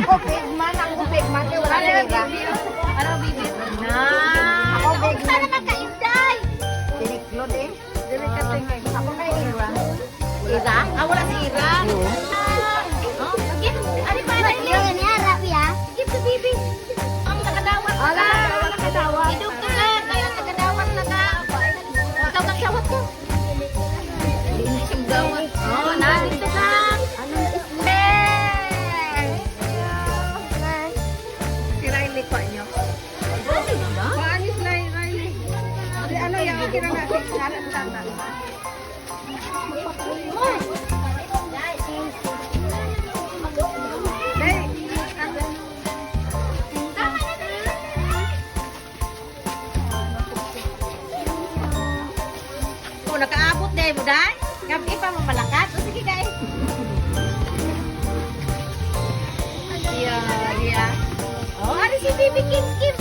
Ako big man, wala talaga. Ano, bibi? Ako big man. Sana magkainday. Tiniklod eh. Ako kay Ira. Ira? Ah, wala si Ira? Oh, give. Ano ba na yun? Yan ya, Rapi ya. Give to bibi. Ang nakadawat ka. Ala, nakadawat. Idog ka na. Kaya nakadawat na ka. Ikaw kang sawat ko. Hindi siyang gawat. Oh, nandito ka. Si Riley ko niyo. Maanis na Riley. Si ano yung kira natin? Alam tama. Oh, nakaabot dahil mo dahil. Gabi pa mamalakat. O sige guys. Yeah. Oh, ano si Bibi Kim Kim?